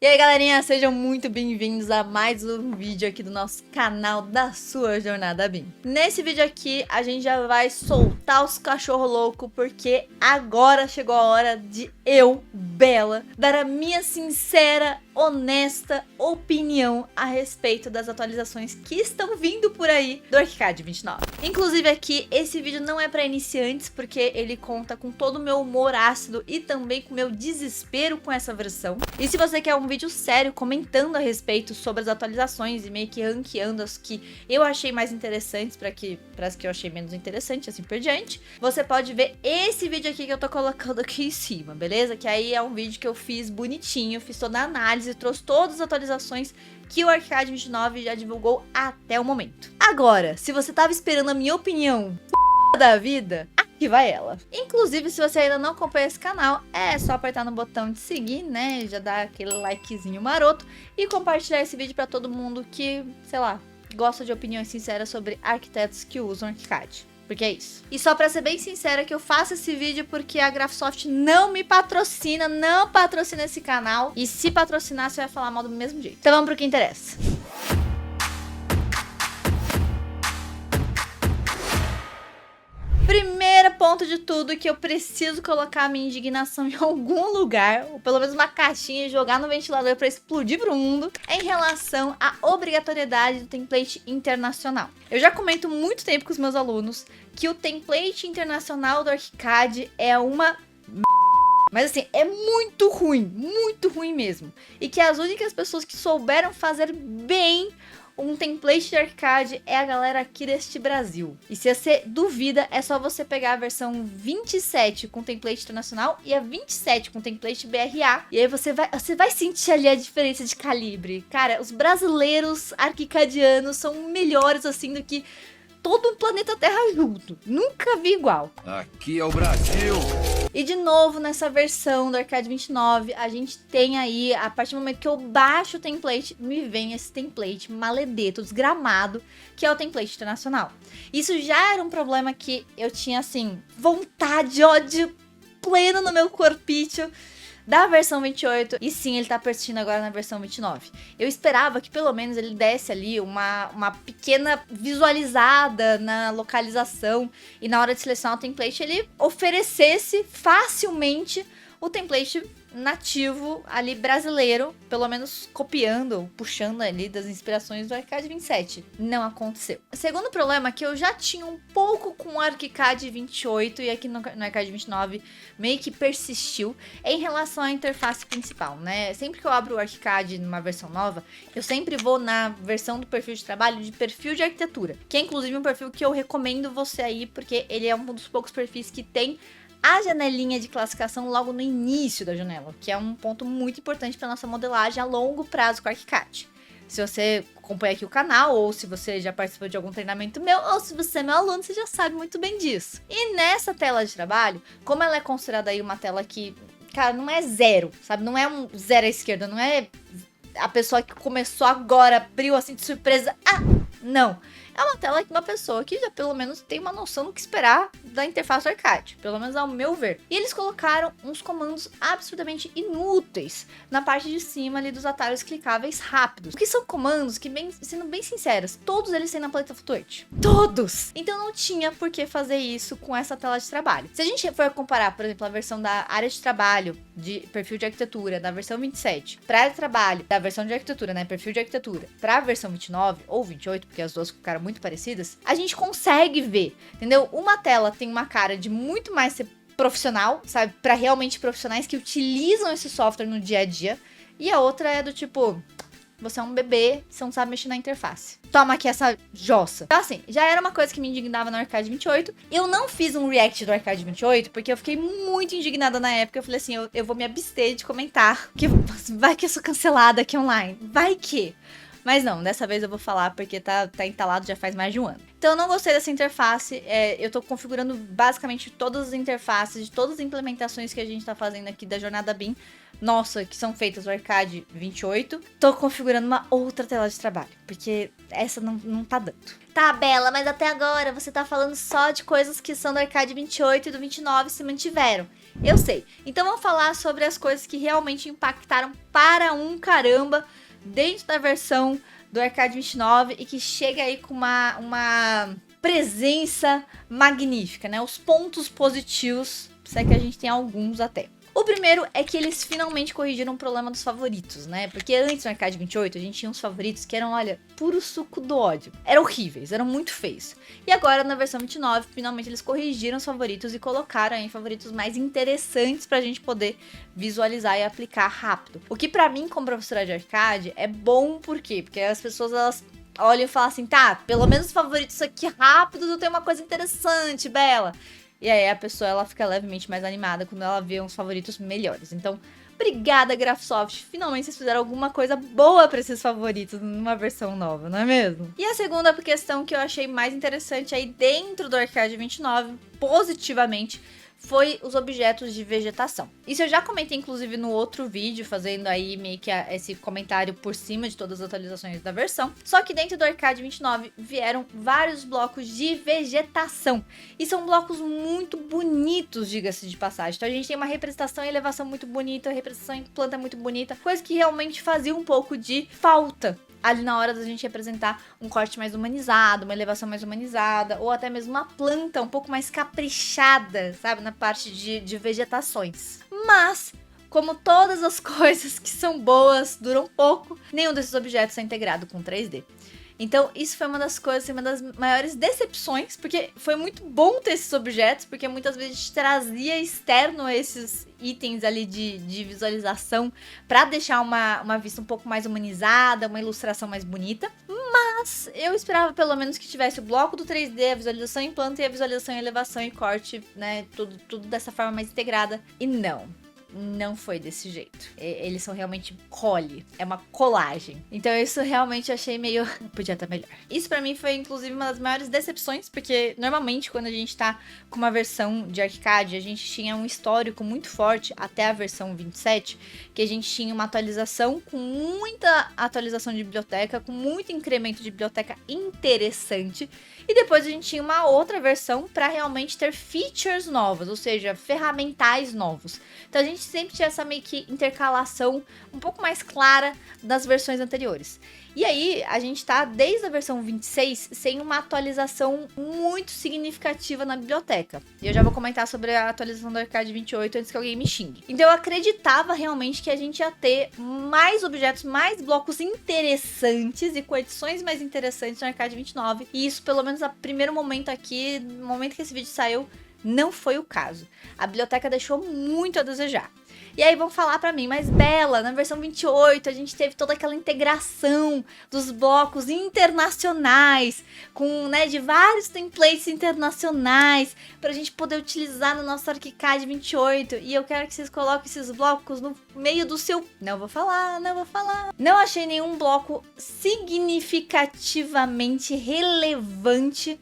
E aí, galerinha, sejam muito bem-vindos a mais um vídeo aqui do nosso canal da sua jornada BIM. Nesse vídeo aqui, a gente já vai soltar os cachorro louco, porque agora chegou a hora de eu, Bela, dar a minha sincera, honesta opinião a respeito das atualizações que estão vindo por aí do ArchiCAD 29. Inclusive aqui, esse vídeo não é para iniciantes, porque ele conta com todo o meu humor ácido e também com o meu desespero com essa versão. E se você quer um vídeo sério comentando a respeito sobre as atualizações e meio que ranqueando as que eu achei mais interessantes para as que eu achei menos interessantes, assim por diante, você pode ver esse vídeo aqui que eu tô colocando aqui em cima, beleza? Que aí é um vídeo que eu fiz bonitinho, fiz toda a análise, trouxe todas as atualizações que o ArchiCAD 29 já divulgou até o momento. Agora, se você tava esperando a minha opinião da vida, aqui vai ela. Inclusive, se você ainda não acompanha esse canal, é só apertar no botão de seguir, né? Já dá aquele likezinho maroto e compartilhar esse vídeo pra todo mundo que, sei lá, gosta de opiniões sinceras sobre arquitetos que usam ArchiCAD. Porque é isso. E só pra ser bem sincera que eu faço esse vídeo porque a Graphisoft não me patrocina, não patrocina esse canal. E se patrocinar, você vai falar mal do mesmo jeito. Então vamos pro que interessa. Primeiro ponto de tudo que eu preciso colocar a minha indignação em algum lugar, ou pelo menos uma caixinha e jogar no ventilador para explodir pro mundo, é em relação à obrigatoriedade do template internacional. Eu já comento muito tempo com os meus alunos que o template internacional do ArchiCAD é uma... Mas assim, é muito ruim mesmo. E que as únicas pessoas que souberam fazer bem um template de ArchiCAD é a galera aqui deste Brasil. E se você duvida, é só você pegar a versão 27 com template internacional e a 27 com template BRA. E aí você vai sentir ali a diferença de calibre. Cara, os brasileiros arquicadianos são melhores assim do que todo o planeta Terra junto. Nunca vi igual. Aqui é o Brasil! E de novo, nessa versão do ArchiCAD 29, a gente tem aí, a partir do momento que eu baixo o template, me vem esse template maledeto, desgramado, que é o template internacional. Isso já era um problema que eu tinha, assim, vontade, ódio pleno no meu corpício da versão 28, e sim, ele tá persistindo agora na versão 29. Eu esperava que pelo menos ele desse ali uma pequena visualizada na localização e na hora de selecionar o template ele oferecesse facilmente o template nativo ali brasileiro, pelo menos copiando, puxando ali das inspirações do ArchiCAD 27. Não aconteceu. O segundo problema que eu já tinha um pouco com o ArchiCAD 28 e aqui no ArchiCAD 29 meio que persistiu, é em relação à interface principal, né? Sempre que eu abro o ArchiCAD numa versão nova, eu sempre vou na versão do perfil de trabalho de perfil de arquitetura, que é inclusive um perfil que eu recomendo você aí, porque ele é um dos poucos perfis que tem a janelinha de classificação logo no início da janela, que é um ponto muito importante para nossa modelagem a longo prazo com o ArchiCAD. Se você acompanha aqui o canal, ou se você já participou de algum treinamento meu, ou se você é meu aluno, você já sabe muito bem disso. E nessa tela de trabalho, como ela é considerada aí uma tela que, cara, não é zero, sabe? Não é um zero à esquerda, não é a pessoa que começou agora, abriu assim de surpresa, não. É uma tela que uma pessoa que já pelo menos tem uma noção do que esperar da interface do ArchiCAD, pelo menos ao meu ver. E eles colocaram uns comandos absurdamente inúteis na parte de cima ali dos atalhos clicáveis rápidos. Que são comandos que, sendo bem sinceras, todos eles têm na paleta flutuante. Todos! Então não tinha por que fazer isso com essa tela de trabalho. Se a gente for comparar, por exemplo, a versão da área de trabalho de perfil de arquitetura da versão 27 para a área de trabalho da versão de arquitetura, né, perfil de arquitetura, para a versão 29 ou 28, porque as duas ficaram muito parecidas, a gente consegue ver, entendeu? Uma tela tem uma cara de muito mais ser profissional, sabe? Para realmente profissionais que utilizam esse software no dia a dia, e a outra é do tipo, você é um bebê, você não sabe mexer na interface. Toma aqui essa jossa. Então assim, já era uma coisa que me indignava no ArchiCAD 28. Eu não fiz um react do ArchiCAD 28, porque eu fiquei muito indignada na época. Eu falei assim, eu vou me abster de comentar, que vai que eu sou cancelada aqui online. Vai que... Mas não, dessa vez eu vou falar porque tá instalado já faz mais de um ano. Então eu não gostei dessa interface, eu tô configurando basicamente todas as interfaces de todas as implementações que a gente tá fazendo aqui da jornada BIM, nossa, que são feitas no Arcade 28. Tô configurando uma outra tela de trabalho, porque essa não tá dando. Tá, Bela, mas até agora você tá falando só de coisas que são do Arcade 28 e do 29 se mantiveram. Eu sei. Então vamos falar sobre as coisas que realmente impactaram para um caramba dentro da versão do Arcade 29 e que chega aí com uma presença magnífica, né? Os pontos positivos, se é que a gente tem alguns até. O primeiro é que eles finalmente corrigiram o problema dos favoritos, né? Porque antes no Arcade 28 a gente tinha uns favoritos que eram, olha, puro suco do ódio. Eram horríveis, eram muito feios. E agora na versão 29, finalmente eles corrigiram os favoritos e colocaram aí favoritos mais interessantes pra gente poder visualizar e aplicar rápido. O que pra mim, como professora de arcade, é bom por quê? Porque as pessoas, elas olham e falam assim, tá, pelo menos os favoritos aqui rápidos eu tenho uma coisa interessante, Bela. E aí a pessoa, ela fica levemente mais animada quando ela vê uns favoritos melhores. Então, obrigada, Graphisoft. Finalmente vocês fizeram alguma coisa boa para esses favoritos numa versão nova, não é mesmo? E a segunda questão que eu achei mais interessante aí dentro do Arcade 29, positivamente, foi os objetos de vegetação. Isso eu já comentei, inclusive, no outro vídeo, fazendo aí meio que esse comentário por cima de todas as atualizações da versão. Só que dentro do Arcade 29 vieram vários blocos de vegetação. E são blocos muito bonitos, diga-se de passagem. Então a gente tem uma representação em elevação muito bonita, representação em planta muito bonita, coisa que realmente fazia um pouco de falta ali na hora da gente representar um corte mais humanizado, uma elevação mais humanizada, ou até mesmo uma planta um pouco mais caprichada, sabe, na parte de vegetações. Mas, como todas as coisas que são boas duram pouco, nenhum desses objetos é integrado com 3D. Então, isso foi uma das coisas, uma das maiores decepções, porque foi muito bom ter esses objetos, porque muitas vezes a gente trazia externo esses itens ali de visualização para deixar uma vista um pouco mais humanizada, uma ilustração mais bonita. Mas eu esperava pelo menos que tivesse o bloco do 3D, a visualização em planta e a visualização em elevação e corte, né, tudo dessa forma mais integrada. E não foi desse jeito. Eles são realmente é uma colagem. Então isso realmente eu achei meio... podia estar melhor. Isso pra mim foi inclusive uma das maiores decepções, porque normalmente quando a gente tá com uma versão de arcade, a gente tinha um histórico muito forte até a versão 27, que a gente tinha uma atualização com muita atualização de biblioteca, com muito incremento de biblioteca interessante, e depois a gente tinha uma outra versão para realmente ter features novas, ou seja, ferramentais novos. Então a gente sempre tinha essa meio que intercalação um pouco mais clara das versões anteriores. E aí, a gente tá desde a versão 26 sem uma atualização muito significativa na biblioteca. E eu já vou comentar sobre a atualização do Arcade 28 antes que alguém me xingue. Então eu acreditava realmente que a gente ia ter mais objetos, mais blocos interessantes e com edições mais interessantes no Arcade 29. E isso, pelo menos a primeiro momento aqui, no momento que esse vídeo saiu, não foi o caso. A biblioteca deixou muito a desejar. E aí vão falar pra mim, mas Bela, na versão 28 a gente teve toda aquela integração dos blocos internacionais, com, né, de vários templates internacionais, pra gente poder utilizar no nosso Arcade 28. E eu quero que vocês coloquem esses blocos no meio do seu... Não vou falar. Não achei nenhum bloco significativamente relevante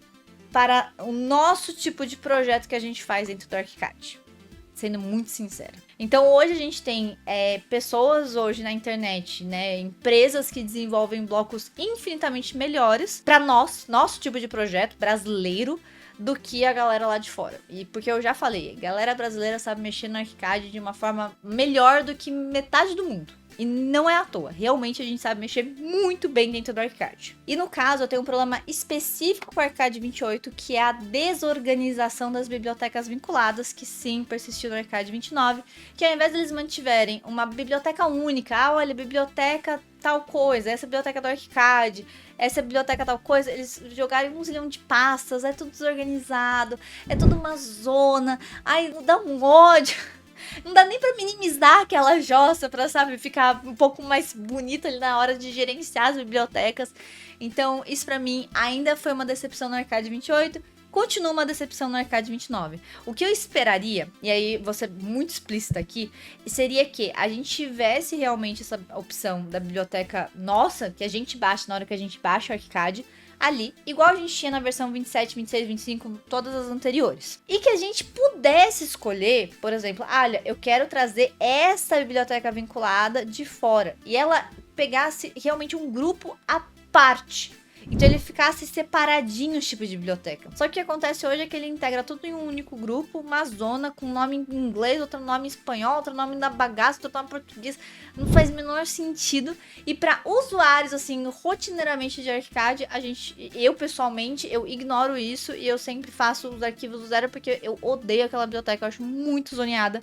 para o nosso tipo de projeto que a gente faz dentro do Arcade. Sendo muito sincera. Então hoje a gente tem pessoas hoje na internet, né, empresas que desenvolvem blocos infinitamente melhores para nosso tipo de projeto brasileiro, do que a galera lá de fora. E porque eu já falei, a galera brasileira sabe mexer no arcade de uma forma melhor do que metade do mundo. E não é à toa, realmente a gente sabe mexer muito bem dentro do arcade. E no caso, eu tenho um problema específico com o Arcade 28, que é a desorganização das bibliotecas vinculadas, que sim, persistiu no Arcade 29, que ao invés de eles mantiverem uma biblioteca única, olha, biblioteca tal coisa, essa biblioteca do arcade, essa biblioteca tal coisa, eles jogaram um zilhão de pastas, é tudo desorganizado, é tudo uma zona, ai, dá um ódio. Não dá nem pra minimizar aquela jossa pra, sabe, ficar um pouco mais bonita ali na hora de gerenciar as bibliotecas. Então, isso pra mim ainda foi uma decepção no Arcade 28. continua uma decepção no Arcade 29. O que eu esperaria, e aí vou ser muito explícita aqui, seria que a gente tivesse realmente essa opção da biblioteca nossa, que a gente baixa na hora que a gente baixa o Arcade, ali, igual a gente tinha na versão 27, 26, 25, todas as anteriores. E que a gente pudesse escolher, por exemplo, olha, eu quero trazer essa biblioteca vinculada de fora. E ela pegasse realmente um grupo à parte. Então ele ficasse separadinho os tipos de biblioteca. Só que o que acontece hoje é que ele integra tudo em um único grupo, uma zona com nome em inglês, outro nome em espanhol, outro nome da bagaça, outro nome em português. Não faz o menor sentido. E para usuários, assim, rotineiramente de arcade, eu pessoalmente, eu ignoro isso e eu sempre faço os arquivos do zero porque eu odeio aquela biblioteca, eu acho muito zoneada.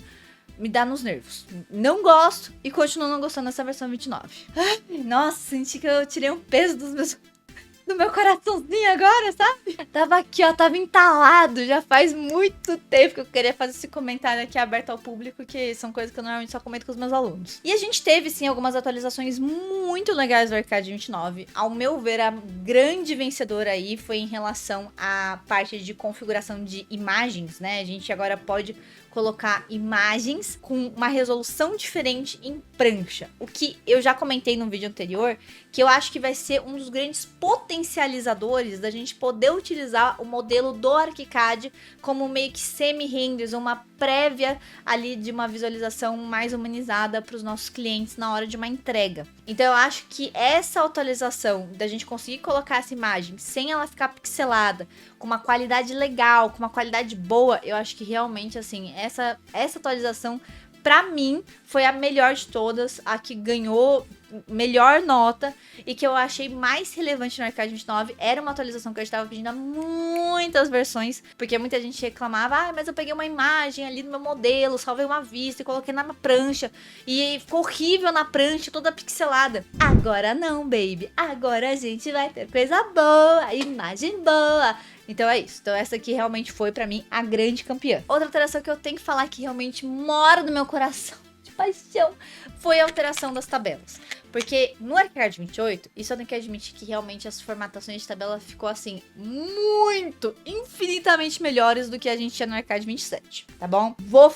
Me dá nos nervos. Não gosto e continuo não gostando dessa versão 29. Ai, nossa, senti que eu tirei um peso do meu coraçãozinho agora, sabe? Tava aqui, ó, tava entalado. Já faz muito tempo que eu queria fazer esse comentário aqui aberto ao público, que são coisas que eu normalmente só comento com os meus alunos. E a gente teve, sim, algumas atualizações muito legais do Arcade 29. Ao meu ver, a grande vencedora aí foi em relação à parte de configuração de imagens, né? A gente agora pode colocar imagens com uma resolução diferente em prancha. O que eu já comentei no vídeo anterior, que eu acho que vai ser um dos grandes potencializadores da gente poder utilizar o modelo do ArchiCAD como meio que semi-renders, uma prévia ali de uma visualização mais humanizada para os nossos clientes na hora de uma entrega. Então eu acho que essa atualização da gente conseguir colocar essa imagem sem ela ficar pixelada, com uma qualidade legal, com uma qualidade boa, eu acho que realmente, assim, essa atualização, pra mim, foi a melhor de todas, a que ganhou melhor nota e que eu achei mais relevante no Arcade 29. Era uma atualização que eu estava pedindo há muitas versões, porque muita gente reclamava, mas eu peguei uma imagem ali do meu modelo, salvei uma vista e coloquei na prancha e ficou horrível na prancha, toda pixelada. Agora não, baby, agora a gente vai ter coisa boa, imagem boa. Então é isso. Então essa aqui realmente foi pra mim a grande campeã. Outra alteração que eu tenho que falar que realmente mora no meu coração de paixão foi a alteração das tabelas. Porque no Arcade 28, isso eu tenho que admitir que realmente as formatações de tabela ficou assim, muito, infinitamente melhores do que a gente tinha no Arcade 27, tá bom? Vou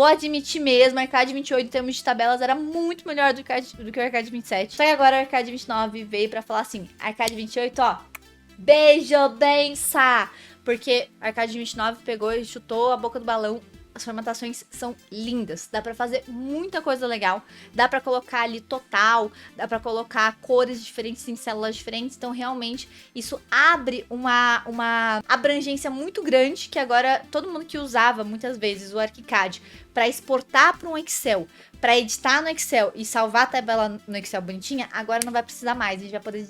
admitir mesmo, o Arcade 28 em termos de tabelas era muito melhor do que o Arcade 27. Só que agora o Arcade 29 veio pra falar assim, Arcade 28, ó, beijo, bença! Porque Arcade 29 pegou e chutou a boca do balão. As formatações são lindas, dá pra fazer muita coisa legal, dá pra colocar ali total, dá pra colocar cores diferentes em células diferentes, então realmente isso abre uma abrangência muito grande, que agora todo mundo que usava muitas vezes o ArchiCAD para exportar para um Excel, para editar no Excel e salvar a tabela no Excel bonitinha, agora não vai precisar mais. A gente vai poder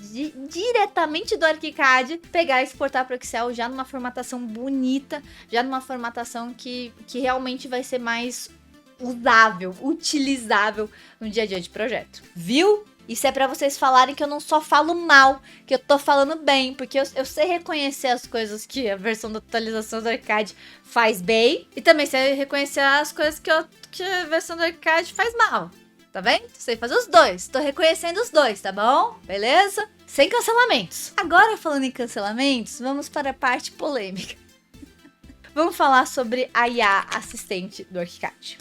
diretamente do ArchiCAD pegar e exportar para o Excel já numa formatação bonita, já numa formatação que realmente vai ser mais usável, utilizável no dia a dia de projeto. Viu? Isso é pra vocês falarem que eu não só falo mal, que eu tô falando bem, porque eu sei reconhecer as coisas que a versão da atualização do Arcade faz bem, e também sei reconhecer as coisas que a versão do Arcade faz mal, tá vendo? Sei fazer os dois, tô reconhecendo os dois, tá bom? Beleza? Sem cancelamentos. Agora, falando em cancelamentos, vamos para a parte polêmica. Vamos falar sobre a IA assistente do Arcade.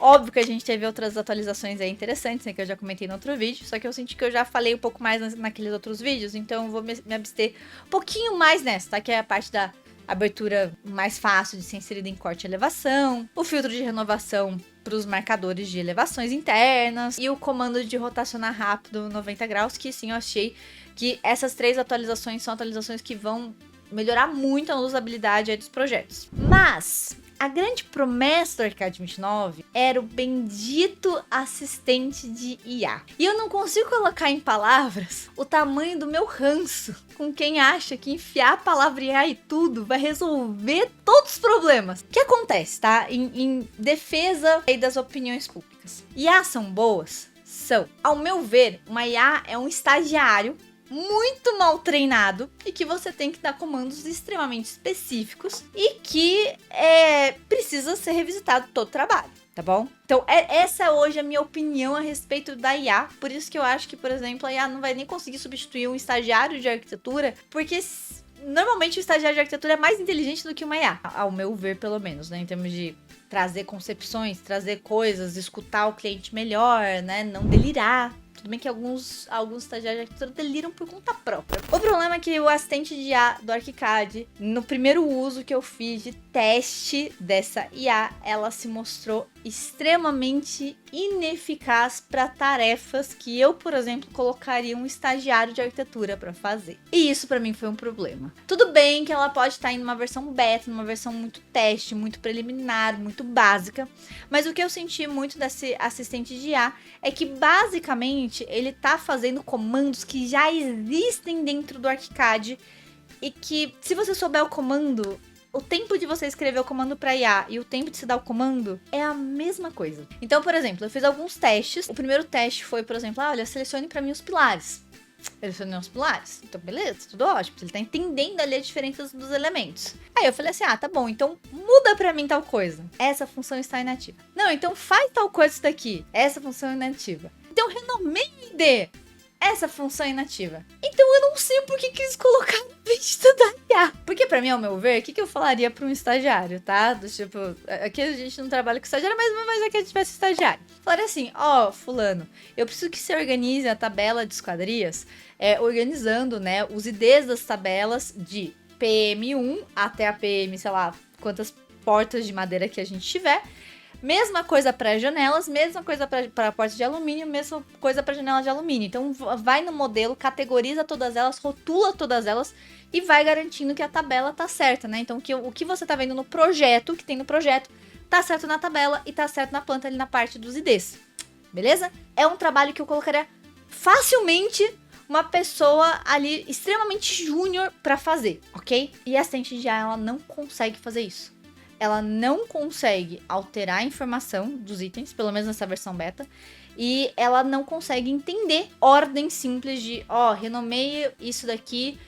Óbvio que a gente teve outras atualizações aí interessantes, né, que eu já comentei no outro vídeo, só que eu senti que eu já falei um pouco mais naqueles outros vídeos, então eu vou me abster um pouquinho mais nessa, tá? Que é a parte da abertura mais fácil de ser inserida em corte e elevação, o filtro de renovação para os marcadores de elevações internas e o comando de rotacionar rápido 90 graus, que sim, eu achei que essas três atualizações são atualizações que vão melhorar muito a usabilidade aí dos projetos. Mas a grande promessa do Arcade 29 era o bendito assistente de IA. E eu não consigo colocar em palavras o tamanho do meu ranço com quem acha que enfiar a palavra IA e tudo vai resolver todos os problemas. O que acontece, tá? Em defesa aí das opiniões públicas. IA são boas? São. Ao meu ver, uma IA é um estagiário muito mal treinado e que você tem que dar comandos extremamente específicos e que precisa ser revisitado todo o trabalho, tá bom? Então essa hoje é a minha opinião a respeito da IA, por isso que eu acho que, por exemplo, a IA não vai nem conseguir substituir um estagiário de arquitetura, porque normalmente o estagiário de arquitetura é mais inteligente do que uma IA, ao meu ver, pelo menos, né? Em termos de trazer concepções, trazer coisas, escutar o cliente melhor, né? Não delirar. Tudo bem que alguns estagiários de arquitetura deliram por conta própria. O problema é que o assistente de IA do ArchiCAD, no primeiro uso que eu fiz de teste dessa IA, ela se mostrou extremamente ineficaz para tarefas que eu, por exemplo, colocaria um estagiário de arquitetura para fazer. E isso para mim foi um problema. Tudo bem que ela pode estar em uma versão beta, numa versão muito teste, muito preliminar, muito básica, mas o que eu senti muito desse assistente de IA é que basicamente ele tá fazendo comandos que já existem dentro do ArchiCAD e que, se você souber o comando, o tempo de você escrever o comando para IA e o tempo de se dar o comando é a mesma coisa. Então, por exemplo, eu fiz alguns testes. O primeiro teste foi, por exemplo, olha, selecione para mim os pilares. Ele selecionou os pilares. Então, beleza, tudo ótimo. Ele tá entendendo ali a diferença dos elementos. Aí eu falei assim, tá bom, então muda pra mim tal coisa. Essa função está inativa. Não, então faz tal coisa isso daqui. Essa função é inativa. Então renomeie ID. Essa função é inativa. Então eu não sei por que eles colocaram vista da IA. Porque pra mim, ao meu ver, o que eu falaria pra um estagiário, tá? Do tipo, aqui a gente não trabalha com estagiário, mas é que a gente tivesse estagiário. Falaria assim, fulano, eu preciso que você organize a tabela de esquadrias, organizando, né, os IDs das tabelas de PM1 até a PM, sei lá, quantas portas de madeira que a gente tiver. Mesma coisa para janelas, mesma coisa para portas de alumínio, mesma coisa para janela de alumínio. Então, vai no modelo, categoriza todas elas, rotula todas elas e vai garantindo que a tabela tá certa, né? Então, o que você tá vendo no projeto, que tem no projeto, tá certo na tabela e tá certo na planta ali na parte dos IDs. Beleza? É um trabalho que eu colocaria facilmente uma pessoa ali extremamente júnior para fazer, ok? E a assistente de IA, ela não consegue fazer isso. Ela não consegue alterar a informação dos itens, pelo menos nessa versão beta, e ela não consegue entender ordem simples de, renomeie isso daqui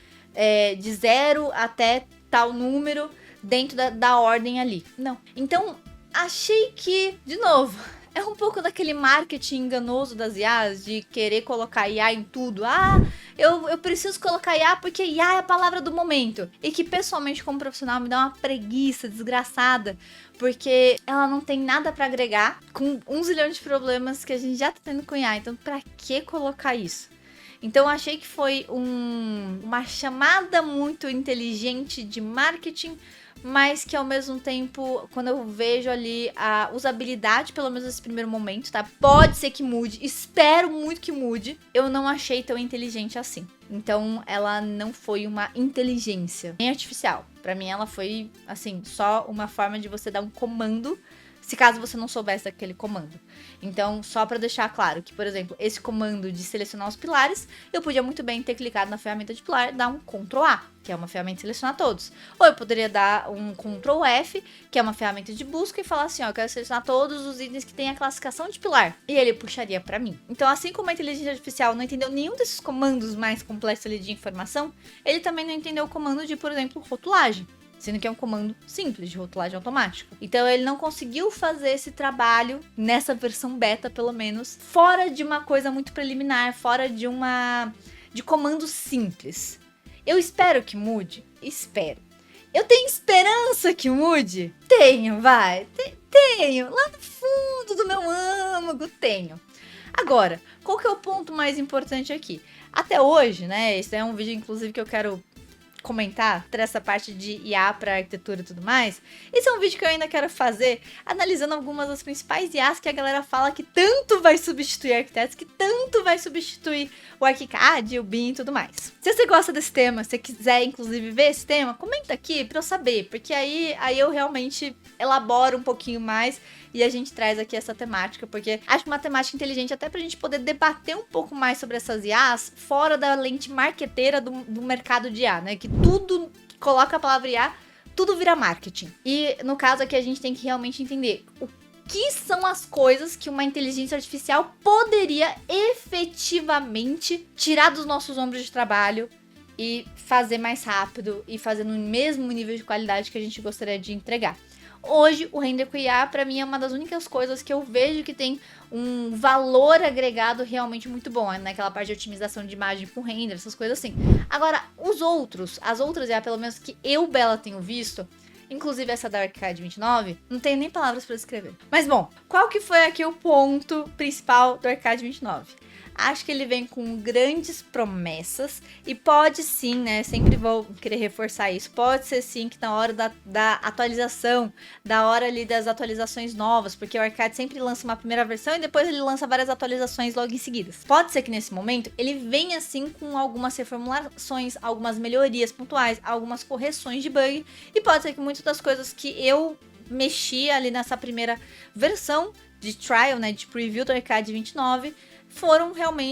de 0 até tal número dentro da ordem ali. Não. Então, achei que, de novo, é um pouco daquele marketing enganoso das IAs, de querer colocar IA em tudo. Eu preciso colocar IA porque IA é a palavra do momento. E que, pessoalmente, como profissional, me dá uma preguiça desgraçada, porque ela não tem nada pra agregar com 1 zilhão de problemas que a gente já tá tendo com IA. Então, pra que colocar isso? Então, achei que foi uma chamada muito inteligente de marketing, mas que ao mesmo tempo, quando eu vejo ali a usabilidade, pelo menos nesse primeiro momento, tá? Pode ser que mude, espero muito que mude. Eu não achei tão inteligente assim. Então, ela não foi uma inteligência nem artificial. Pra mim, ela foi, assim, só uma forma de você dar um comando, se caso você não soubesse daquele comando. Então, só para deixar claro que, por exemplo, esse comando de selecionar os pilares, eu podia muito bem ter clicado na ferramenta de pilar, dar um Ctrl A, que é uma ferramenta de selecionar todos. Ou eu poderia dar um Ctrl F, que é uma ferramenta de busca, e falar assim, eu quero selecionar todos os itens que têm a classificação de pilar. E ele puxaria para mim. Então, assim como a inteligência artificial não entendeu nenhum desses comandos mais complexos ali de informação, ele também não entendeu o comando de, por exemplo, rotulagem. Sendo que é um comando simples de rotulagem automática. Então ele não conseguiu fazer esse trabalho, nessa versão beta pelo menos, fora de uma coisa muito preliminar, fora de comandos simples. Eu espero que mude? Espero. Eu tenho esperança que mude? Tenho, vai. Tenho. Lá no fundo do meu âmago, tenho. Agora, qual que é o ponto mais importante aqui? Até hoje, né, esse é um vídeo inclusive que eu quero comentar essa parte de IA para arquitetura e tudo mais. Esse é um vídeo que eu ainda quero fazer analisando algumas das principais IAs que a galera fala que tanto vai substituir arquitetos, que tanto vai substituir o ArchiCAD, o BIM e tudo mais. Se você gosta desse tema, se quiser inclusive ver esse tema, comenta aqui para eu saber, porque aí eu realmente elaboro um pouquinho mais e a gente traz aqui essa temática, porque acho uma temática inteligente até pra gente poder debater um pouco mais sobre essas IAs fora da lente marqueteira do mercado de IA, né? Que tudo que coloca a palavra IA, tudo vira marketing. E no caso aqui a gente tem que realmente entender o que são as coisas que uma inteligência artificial poderia efetivamente tirar dos nossos ombros de trabalho e fazer mais rápido e fazer no mesmo nível de qualidade que a gente gostaria de entregar. Hoje, o render com IA, pra mim, é uma das únicas coisas que eu vejo que tem um valor agregado realmente muito bom, naquela parte de otimização de imagem com render, essas coisas assim. Agora, as outras IA, pelo menos que eu, Bela, tenho visto, inclusive essa da Arcade 29, não tenho nem palavras pra descrever. Mas bom, qual que foi aqui o ponto principal do Arcade 29? Acho que ele vem com grandes promessas e pode sim, né? Sempre vou querer reforçar isso. Pode ser sim que na hora da atualização, da hora ali das atualizações novas, porque o Arcade sempre lança uma primeira versão e depois ele lança várias atualizações logo em seguida. Pode ser que nesse momento ele venha assim com algumas reformulações, algumas melhorias pontuais, algumas correções de bug, e pode ser que muitas das coisas que eu mexi ali nessa primeira versão de trial, né, de preview do Arcade 29,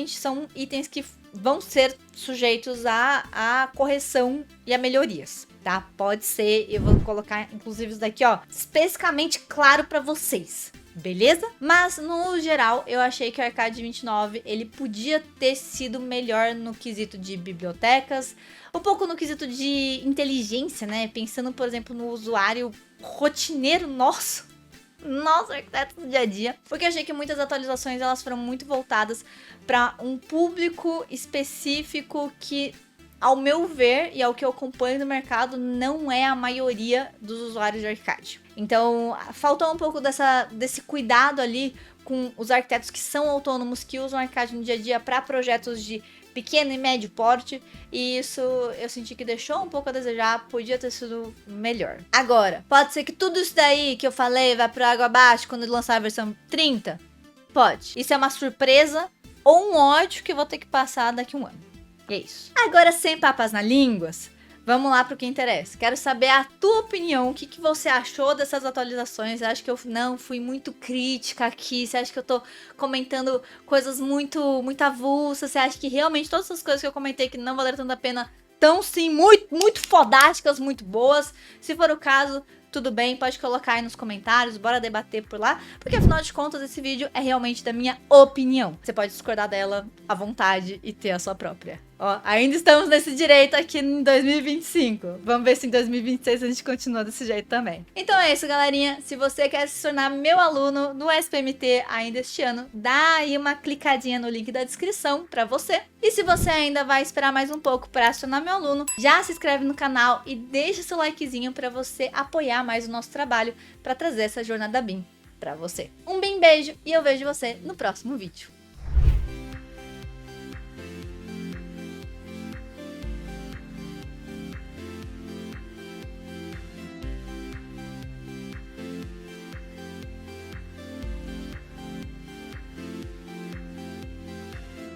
são itens que vão ser sujeitos a correção e a melhorias, tá? Pode ser, eu vou colocar inclusive isso daqui, ó, especificamente claro pra vocês, beleza? Mas, no geral, eu achei que o Arcade 29, ele podia ter sido melhor no quesito de bibliotecas, um pouco no quesito de inteligência, né? Pensando, por exemplo, no usuário rotineiro nosso, arquitetos do dia a dia, porque eu achei que muitas atualizações elas foram muito voltadas para um público específico que, ao meu ver e ao que eu acompanho no mercado, não é a maioria dos usuários de arcade. Então, faltou um pouco desse cuidado ali com os arquitetos que são autônomos, que usam arcade no dia a dia para projetos de pequeno e médio porte, e isso eu senti que deixou um pouco a desejar, podia ter sido melhor. Agora, pode ser que tudo isso daí que eu falei vai por água abaixo quando lançar a versão 30? Pode. Isso é uma surpresa ou um ódio que eu vou ter que passar daqui a um ano. E é isso. Agora, sem papas na línguas, vamos lá pro que interessa. Quero saber a tua opinião, o que você achou dessas atualizações. Você acha que eu não fui muito crítica aqui? Você acha que eu tô comentando coisas muito avulsas? Você acha que realmente todas essas coisas que eu comentei que não valeram tanto a pena estão sim muito fodásticas, muito boas? Se for o caso, tudo bem, pode colocar aí nos comentários, bora debater por lá, porque afinal de contas esse vídeo é realmente da minha opinião. Você pode discordar dela à vontade e ter a sua própria. Ó, ainda estamos nesse direito aqui em 2025. Vamos ver se em 2026 a gente continua desse jeito também. Então é isso, galerinha. Se você quer se tornar meu aluno no SPMT ainda este ano, dá aí uma clicadinha no link da descrição pra você. E se você ainda vai esperar mais um pouco para se tornar meu aluno, já se inscreve no canal e deixa seu likezinho pra você apoiar mais o nosso trabalho para trazer essa jornada BIM pra você. Um bem beijo e eu vejo você no próximo vídeo.